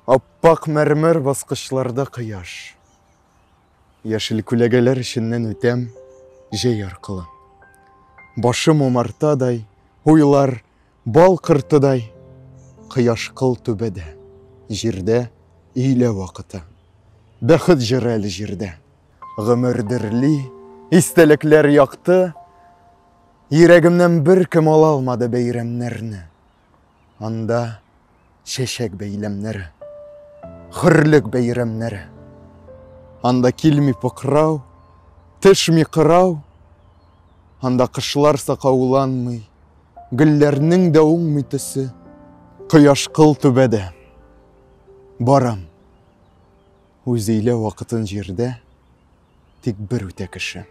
Аппақ мәрмәр басқышларда қияш. Яшіл күләгәләр ішіннен өтем жей арқылы. Башым омартадай, ойлар бал қыртыдай. Қияш қыл төбәді, жерде ейлі вақыты. Бәхіт жырәлі жерде. Ғымырдірлі, истәлекләр яқты. Ерегімнен бір кім ала алмады бәйрәмнәрні. Анда шешек бәйләмнәре. Хырлык бәйрәмнәре. Анда килми пықырау, тышми қырау. Анда қышлар сақауланмый, гүлләрнең дә уңмый төсі. Қияш қыл төбәді. Барам. Үзейле вақытын жерде, тик бір үтә кеше.